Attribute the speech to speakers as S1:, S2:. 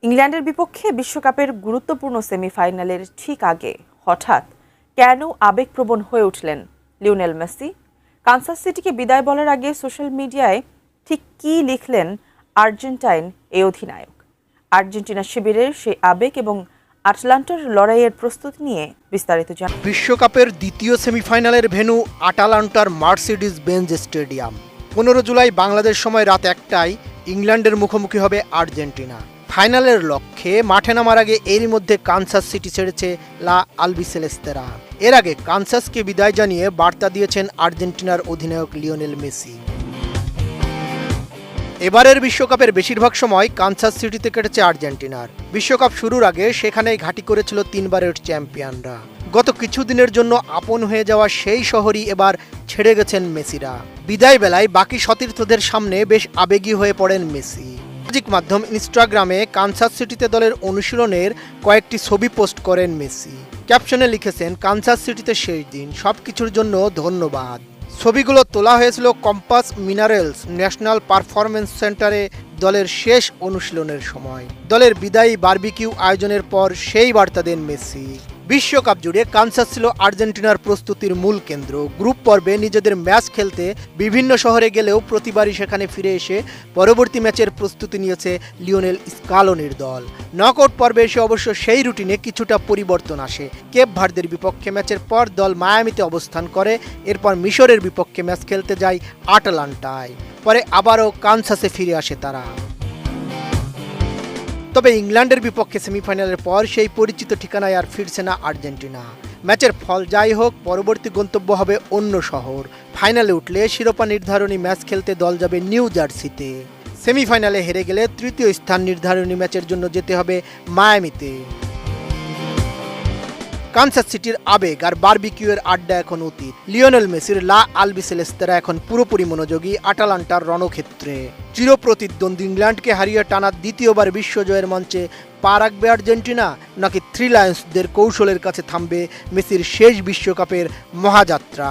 S1: ইংল্যান্ডের বিপক্ষে বিশ্বকাপের গুরুত্বপূর্ণ সেমিফাইনালের ঠিক আগে হঠাৎ কেন আবেগপ্রবণ হয়ে উঠলেন লিওনেল মেসি? কানসাস সিটিকে বিদায় বলার আগে সোশ্যাল মিডিয়ায় ঠিক কী লিখলেন আর্জেন্টাইন এই অধিনায়ক? আর্জেন্টিনা শিবিরের সেই আবেগ এবং আটলান্টার লড়াইয়ের প্রস্তুতি নিয়ে বিস্তারিত জানান।
S2: বিশ্বকাপের দ্বিতীয় সেমিফাইনালের ভেন্যু আটালান্টার Mercedes Benz stadium. 15 July Bangladesh সময় রাত 1টায় ইংল্যান্ডের মুখোমুখি হবে আর্জেন্টিনা। ফাইনালের লক্ষ্যে মাঠে নামার আগে এরই মধ্যে কানসাস সিটি ছেড়েছে লা আলবিসেলেস্তেরা। এর আগে কানসাসকে বিদায় জানিয়ে বার্তা দিয়েছেন আর্জেন্টিনার অধিনায়ক লিওনেল মেসি। এবারের বিশ্বকাপের বেশিরভাগ সময় কানসাস সিটিতে কেটেছে আর্জেন্টিনার। বিশ্বকাপ শুরুর আগে সেখানেই ঘাঁটি করেছিল 3 বারের চ্যাম্পিয়নরা। গত কিছুদিনের জন্য আপন হয়ে যাওয়া সেই শহরই এবার ছেড়ে গেছেন মেসিরা। বিদায় বেলায় বাকি সতীর্থদের সামনে বেশ আবেগী হয়ে পড়েন মেসি। সামাজিক মাধ্যম ইনস্টাগ্রামে কানসাস সিটিতে দলের অনুশীলনের কয়েকটি ছবি পোস্ট করেন মেসি। ক্যাপশনে লিখেছেন, কানসাস সিটিতে শেষ দিন, সবকিছুর জন্য ধন্যবাদ। ছবিগুলো তোলা হয়েছিল কম্পাস মিনারেলস ন্যাশনাল পারফরমেন্স সেন্টারে দলের শেষ অনুশীলনের সময়। দলের বিদায়ী বারবিকিউ আয়োজনের পর সেই বার্তা দেন মেসি। বিশ্বকাপ জুড়ে কানসাস ছিল আর্জেন্টিনার প্রস্তুতির মূল কেন্দ্র। গ্রুপ পর্বে নিজেদের ম্যাচ খেলতে বিভিন্ন শহরে গেলেও প্রতিবারই সেখানে ফিরে এসে পরবর্তী ম্যাচের প্রস্তুতি নিয়েছে লিওনেল স্কালোনির দল। নকআউট পর্বে এসে অবশ্য সেই রুটিনে কিছুটা পরিবর্তন আসে। কেপ ভার্দের বিপক্ষে ম্যাচের পর দল মায়ামিতে অবস্থান করে, এরপর মিশরের বিপক্ষে ম্যাচ খেলতে যায় আটালান্টায়, পরে আবারও কানসাসে ফিরে আসে তারা। তবে ইংল্যান্ডের বিপক্ষে সেমিফাইনালের পর সেই পরিচিত ঠিকানায় আর ফিরছে না আর্জেন্টিনা। ম্যাচের ফল যাই হোক, পরবর্তী গন্তব্য হবে অন্য শহর। ফাইনালে উঠলে শিরোপা নির্ধারণী ম্যাচ খেলতে দল যাবে নিউ জার্সিতে। সেমিফাইনালে হেরে গেলে তৃতীয় স্থান নির্ধারণী ম্যাচের জন্য যেতে হবে মায়ামিতে। কানসাস সিটির আবেগ আর বারবিকিউয়ের আড্ডা এখন অতীত। লিওনেল মেসির লা আলবিসেলেস্তেরা এখন পুরোপুরি মনোযোগী আটালান্টার রণক্ষেত্রে। চিরপ্রতিদ্বন্দ্বী ইংল্যান্ডকে হারিয়ে টানা দ্বিতীয়বার বিশ্বজয়ের মঞ্চে পা রাখবে আর্জেন্টিনা, নাকি থ্রি লায়ন্সদের কৌশলের কাছে থামবে মেসির শেষ বিশ্বকাপের মহাযাত্রা?